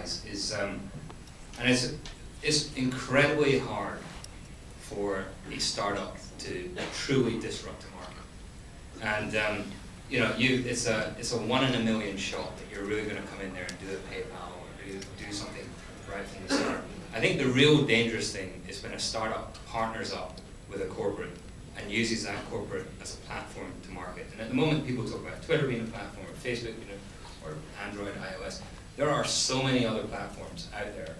guys, is and it's incredibly hard for a startup to truly disrupt the market. And it's a 1 in a million shot that you're really going to come in there and do a PayPal or do something right from the start. I think the real dangerous thing is when a startup partners up with a corporate and uses that corporate as a platform to market. And at the moment, people talk about Twitter being a platform, or Facebook, or Android, iOS. There are so many other platforms out there.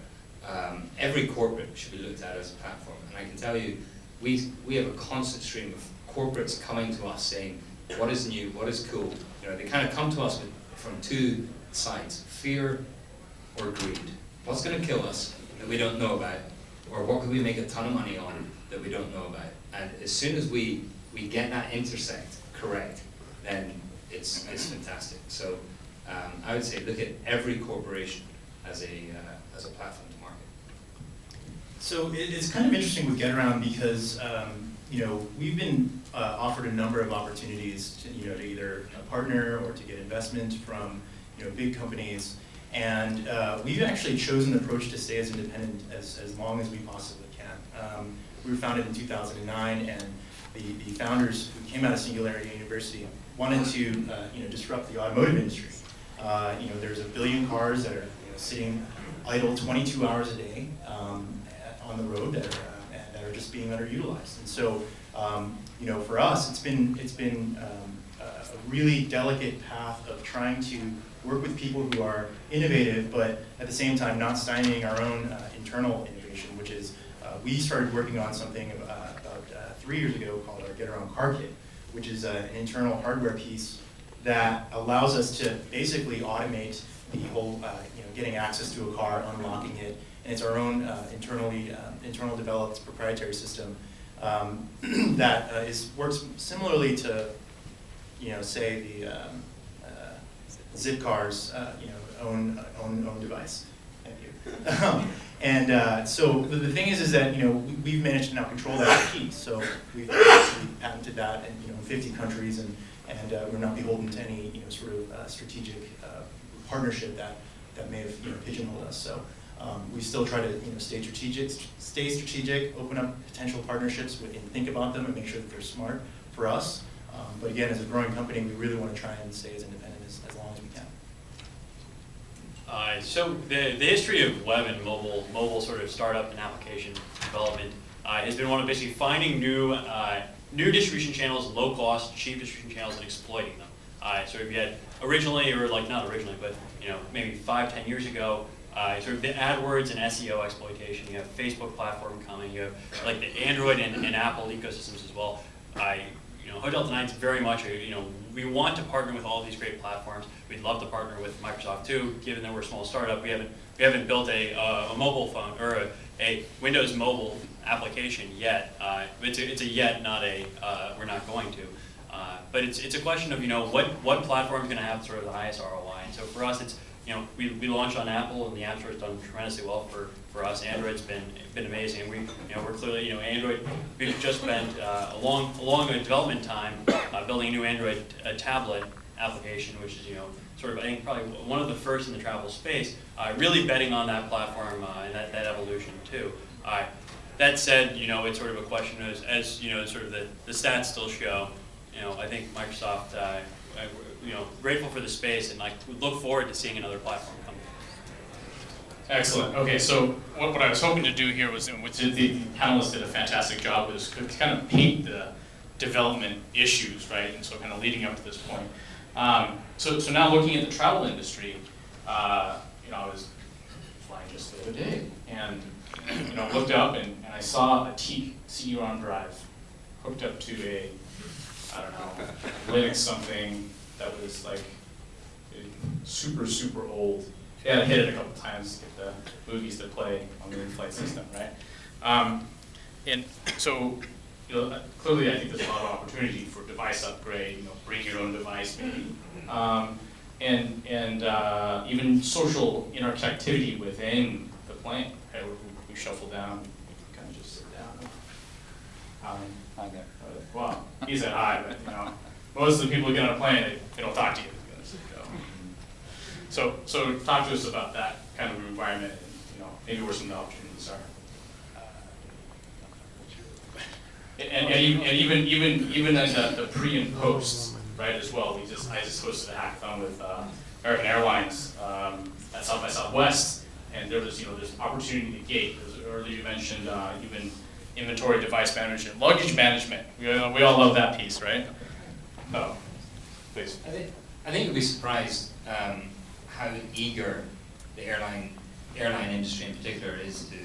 Every corporate should be looked at as a platform. And I can tell you, we have a constant stream of corporates coming to us saying, what is new, what is cool? They kind of come to us from two sides, fear or greed. What's going to kill us that we don't know about? Or what could we make a ton of money on that we don't know about? And as soon as we get that intersect correct, then it's fantastic. So I would say look at every corporation as a platform to market. So it's kind of interesting with GetAround because we've been offered a number of opportunities to either partner or to get investment from big companies, and we've actually chosen the approach to stay as independent as long as we possibly can. We were founded in 2009, and the founders who came out of Singularity University wanted to disrupt the automotive industry. There's 1 billion cars that are sitting idle 22 hours a day on the road that are just being underutilized. And so, for us, it's been a really delicate path of trying to work with people who are innovative, but at the same time not stymieing our own internal innovation, which is we started working on something about 3 years ago called our GetAround Car Kit, which is an internal hardware piece that allows us to basically automate the whole, getting access to a car, unlocking it, and it's our own internal developed proprietary system that works similarly to, say the Zipcar's, own device. Thank you. So the thing is that we've managed to now control that key. So we've patented that in 50 countries, and we're not beholden to any sort of strategic partnership that may have pigeonholed us. So we still try to stay strategic, open up potential partnerships and think about them and make sure that they're smart for us. But again, as a growing company, we really want to try and stay as independent as long as we can. So the history of web and mobile sort of startup and application development has been one of basically finding new distribution channels, low cost, cheap distribution channels, and exploiting them. So if you had originally, or not originally, but maybe 5-10 years ago, sort of the AdWords and SEO exploitation. You have Facebook platform coming. You have like the Android and Apple ecosystems as well. Hotel Tonight's very much we want to partner with all of these great platforms. We'd love to partner with Microsoft too, given that we're a small startup. We haven't built a mobile phone or a Windows mobile application yet. It's a yet, not a we're not going to. But it's a question of what platform is going to have sort of the highest ROI. And so for us, it's we launched on Apple, and the App Store has done tremendously well for us. Android's been amazing, and we're clearly Android. We've just spent a long development time building a new Android tablet application, which is sort of I think probably one of the first in the travel space. Really betting on that platform and that evolution too. That said, it's sort of a question as sort of the stats still show. I think Microsoft. Grateful for the space, and we look forward to seeing another platform come. Excellent. Okay, so what I was hoping to do here was, which the panelists did a fantastic job, was to kind of paint the development issues, right? And so kind of leading up to this point. So now looking at the travel industry, I was flying just the other day, and looked up and I saw a Teak CD-ROM drive hooked up to a, I don't know, Linux something that was like super old. They had to hit it a couple times to get the movies to play on the in-flight system, right? And so, clearly I think there's a lot of opportunity for device upgrade. Bring your own device maybe, and even social interactivity within the plane. Okay, we shuffle down, we can kind of just sit down. Hi there. Wow, he said hi, but most of the people who get on a plane, they don't talk to you. So talk to us about that kind of environment. environment, and maybe where some of the opportunities are. And even in the pre and post, right, as well. I just hosted a hackathon with American Airlines at South by Southwest, and there was there's opportunity to gate. As earlier you mentioned, even inventory device management, luggage management. We all love that piece, right? Oh, please. I think you'd be surprised how eager the airline industry in particular is to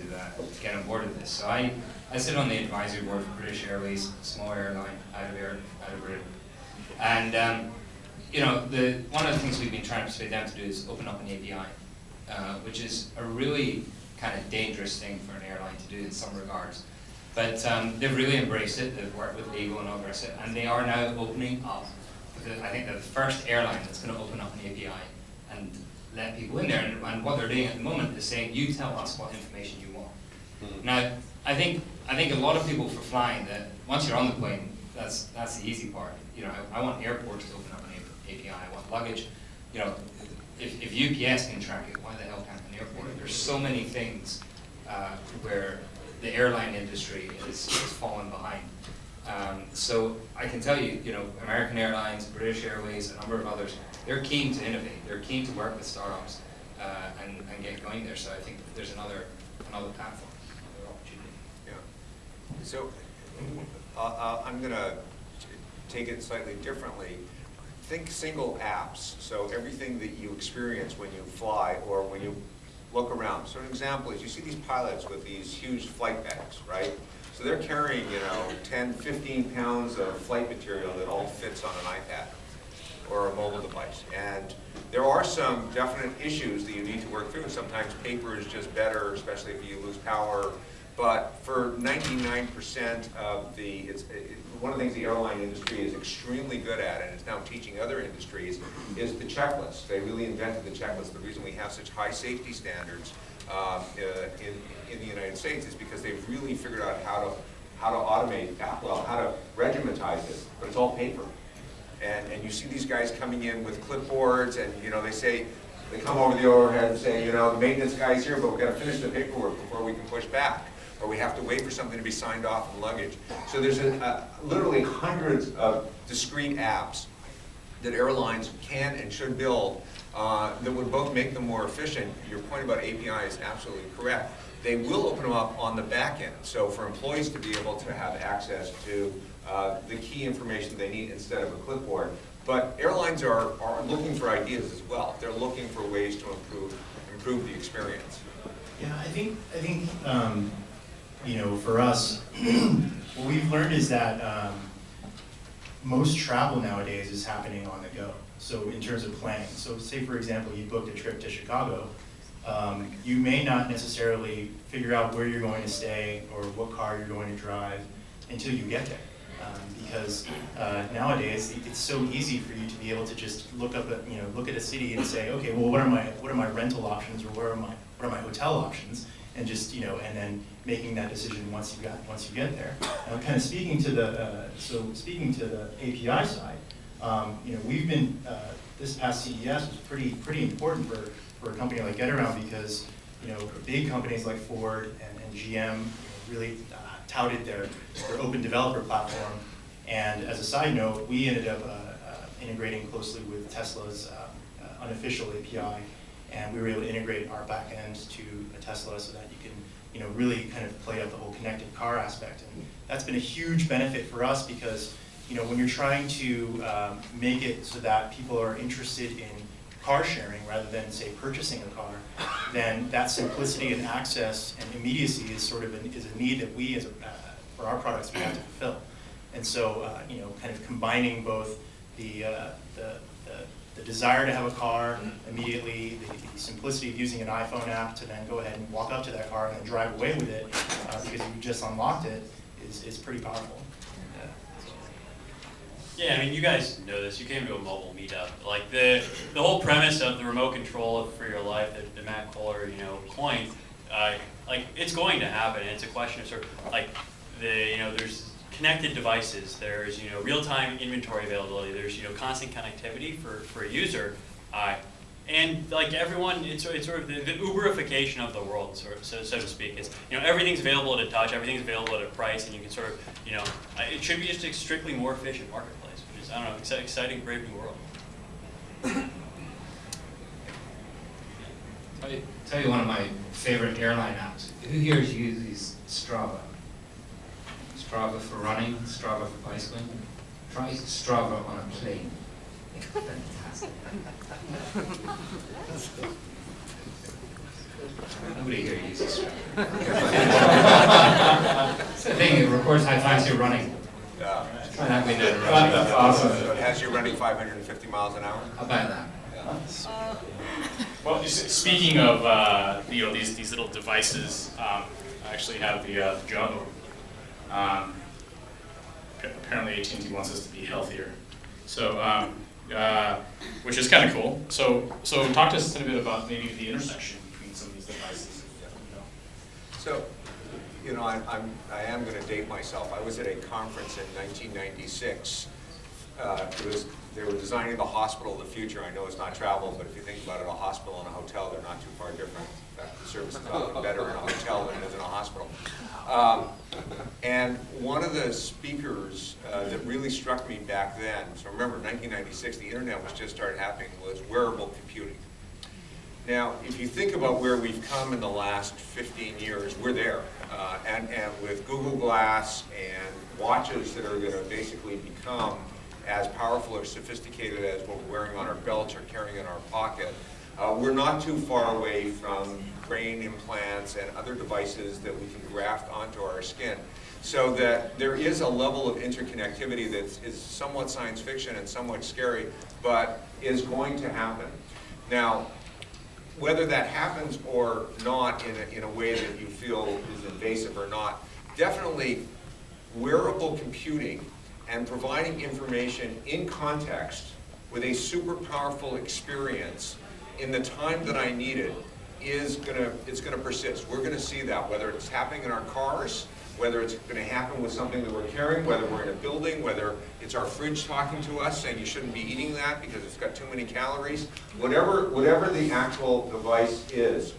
get on board with this. So I sit on the advisory board for British Airways, a small airline out of Britain. And one of the things we've been trying to persuade them to do is open up an API, which is a really kind of dangerous thing for an airline to do in some regards. But they've really embraced it. They've worked with legal and all the rest of it, and they are now opening up. I think they're the first airline that's going to open up an API and let people in there. And what they're doing at the moment is saying, you tell us what information you want. Mm-hmm. Now, I think a lot of people for flying, that once you're on the plane, that's the easy part. I want airports to open up an API. I want luggage. If UPS can track it, why the hell can't an airport? There's so many things where the airline industry is falling behind. So I can tell you, American Airlines, British Airways, a number of others, they're keen to innovate. They're keen to work with startups and get going there. So I think there's another platform, another opportunity. Yeah. So I'm going to take it slightly differently. Think single apps. So everything that you experience when you fly or when you look around. So an example is you see these pilots with these huge flight bags, right? So they're carrying, 10, 15 pounds of flight material that all fits on an iPad or a mobile device. And there are some definite issues that you need to work through. Sometimes paper is just better, especially if you lose power. But for 99% of one of the things the airline industry is extremely good at, and is now teaching other industries, is the checklist. They really invented the checklist. The reason we have such high safety standards in the United States is because they've really figured out how to automate, how to regimentize this, but it's all paper. And you see these guys coming in with clipboards, and they come over the overhead and say, the maintenance guy's here, but we've got to finish the paperwork before we can push back. Or we have to wait for something to be signed off in luggage. So there's literally hundreds of discrete apps that airlines can and should build that would both make them more efficient. Your point about API is absolutely correct. They will open them up on the back end. So for employees to be able to have access to the key information they need instead of a clipboard. But airlines are looking for ideas as well. They're looking for ways to improve the experience. Yeah, I think for us, what we've learned is that most travel nowadays is happening on the go. So in terms of planning, so say for example, you booked a trip to Chicago, you may not necessarily figure out where you're going to stay or what car you're going to drive until you get there. Because nowadays it's so easy for you to be able to just look at a city and say, okay, well, what are my rental options, or what are my hotel options, and just and then making that decision once you get there. And kind of speaking to the API side, we've been this past CES was pretty important for a company like GetAround, because big companies like Ford and GM really touted their open developer platform. And as a side note, we ended up integrating closely with Tesla's unofficial API, and we were able to integrate our backend to a Tesla so that you can really kind of play out the whole connected car aspect. And that's been a huge benefit for us, because when you're trying to make it so that people are interested in car sharing rather than, say, purchasing a car, then that simplicity and access and immediacy is sort of is a need that we, for our products, we have to fulfill. And so, kind of combining both the desire to have a car immediately, the simplicity of using an iPhone app to then go ahead and walk up to that car and then drive away with it because you just unlocked it is pretty powerful. Yeah, I mean, you guys know this. You came to a mobile meetup. Like the whole premise of the remote control for your life that Matt Kohler, coined, like it's going to happen. It's a question of sort of like there's connected devices. There's real-time inventory availability. There's constant connectivity for a user. and like everyone, it's sort of the Uberification of the world, so to speak. It's, everything's available at a touch, everything's available at a price, and you can sort of, it should be just a strictly more efficient marketplace, which is, I don't know, exciting, brave new world. Tell you one of my favorite airline apps. Who here uses Strava? Strava for running, Strava for bicycling. Try Strava on a plane. Fantastic. Nobody here uses Strava. It's the thing, it records how fast you're running. Yeah. Try that way down the road. That's awesome. So it has you running 550 miles an hour? How about that? Well, speaking of these little devices, I actually have the Jumbo. Apparently AT&T wants us to be healthier, so which is kind of cool. So talk to us a little bit about maybe the intersection between some of these devices. So, I am going to date myself. I was at a conference in 1996. They were designing the hospital of the future. I know it's not travel, but if you think about it, a hospital and a hotel, they're not too far different. In fact, the service is often better in a hotel than it is in a hospital. And one of the speakers that really struck me back then, so remember 1996, the internet was just started happening, was wearable computing. Now, if you think about where we've come in the last 15 years, we're there. And with Google Glass and watches that are going to basically become as powerful or sophisticated as what we're wearing on our belts or carrying in our pocket, we're not too far away from brain implants and other devices that we can graft onto our skin. So that there is a level of interconnectivity that is somewhat science fiction and somewhat scary, but is going to happen. Now, whether that happens or not in a way that you feel is invasive or not, definitely wearable computing and providing information in context with a super powerful experience in the time that I need it it's gonna persist. We're gonna see that, whether it's happening in our cars, whether it's gonna happen with something that we're carrying, whether we're in a building, whether it's our fridge talking to us saying you shouldn't be eating that because it's got too many calories, whatever the actual device is.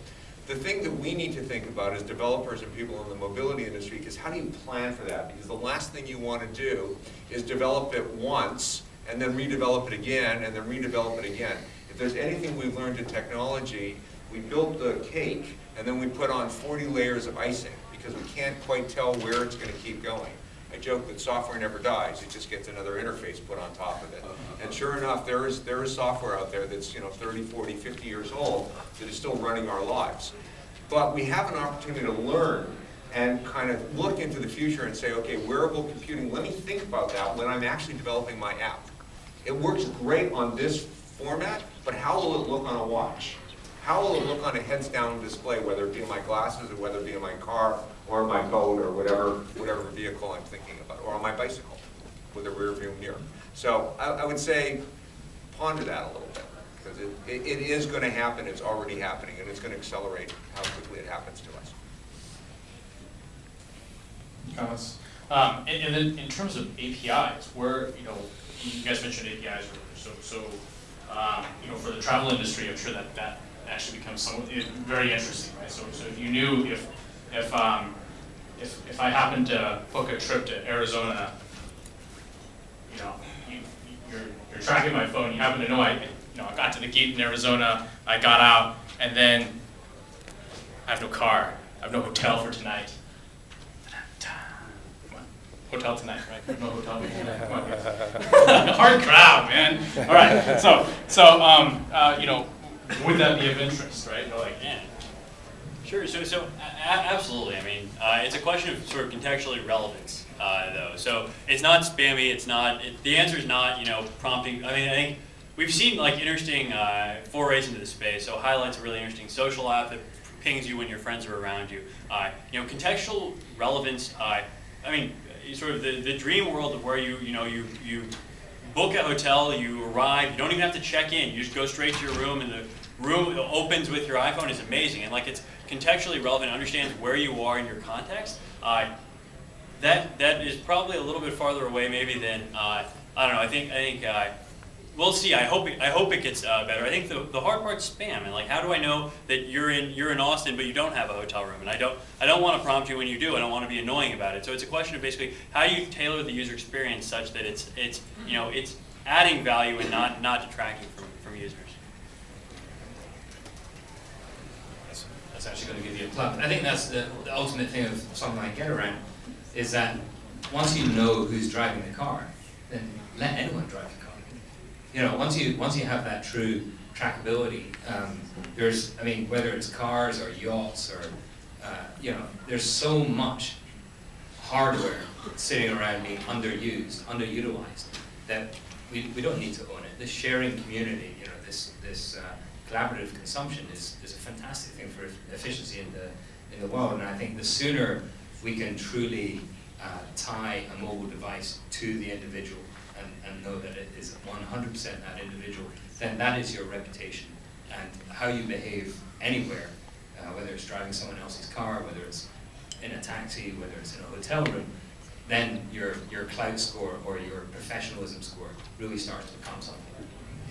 The thing that we need to think about as developers and people in the mobility industry is how do you plan for that? Because the last thing you want to do is develop it once and then redevelop it again and then redevelop it again. If there's anything we've learned in technology, we built the cake and then we put on 40 layers of icing because we can't quite tell where it's going to keep going. I joke that software never dies, it just gets another interface put on top of it. And sure enough, there is software out there that's 30, 40, 50 years old that is still running our lives. But we have an opportunity to learn and kind of look into the future and say, okay, wearable computing, let me think about that when I'm actually developing my app. It works great on this format, but how will it look on a watch? How will it look on a heads-down display, whether it be in my glasses or whether it be in my car or my boat or whatever vehicle I'm thinking about, or on my bicycle with a rear view mirror. So I would say ponder that a little bit, because it is going to happen, it's already happening, and it's going to accelerate how quickly it happens to us. Comments? And then in terms of APIs, where, you guys mentioned APIs earlier, so for the travel industry, I'm sure that actually becomes somewhat very interesting, right? So if you knew if I happened to book a trip to Arizona, you're tracking my phone. You happen to know I got to the gate in Arizona. I got out, and then I have no car. I have no hotel for tonight. Come on, hotel tonight, right? There's no hotel for tonight. Come on, guys. Hard crowd, man. All right. So would that be of interest, right? Yeah. Sure. So absolutely. I mean, it's a question of sort of contextually relevance, though. So it's not spammy. It's not. The answer is not prompting. I mean, I think we've seen interesting forays into the space. So Highlight's a really interesting social app that pings you when your friends are around you. Contextual relevance. I mean, sort of the dream world of where you book a hotel, you arrive, you don't even have to check in. You just go straight to your room, and the room opens with your iPhone is amazing. And it's contextually relevant, understands where you are in your context. That is probably a little bit farther away maybe than I don't know. I think We'll see. I hope it gets better. I think the hard part's spam, and like, how do I know that you're in Austin but you don't have a hotel room? And I don't want to prompt you when you do. I don't want to be annoying about it. So it's a question of basically how you tailor the user experience such that it's adding value and not detracting from users. That's actually going to give you a plug. I think that's the ultimate thing of something like GetAround, is that once you know who's driving the car, then let anyone drive the car. You know, once you have that true trackability, whether it's cars or yachts or, there's so much hardware sitting around being underutilized, that we don't need to own it. This sharing community, this collaborative consumption is a fantastic thing for efficiency in the world. And I think the sooner we can truly tie a mobile device to the individual and know that it is 100% that individual, then that is your reputation. And how you behave anywhere, whether it's driving someone else's car, whether it's in a taxi, whether it's in a hotel room, then your clout score or your professionalism score really starts to become something.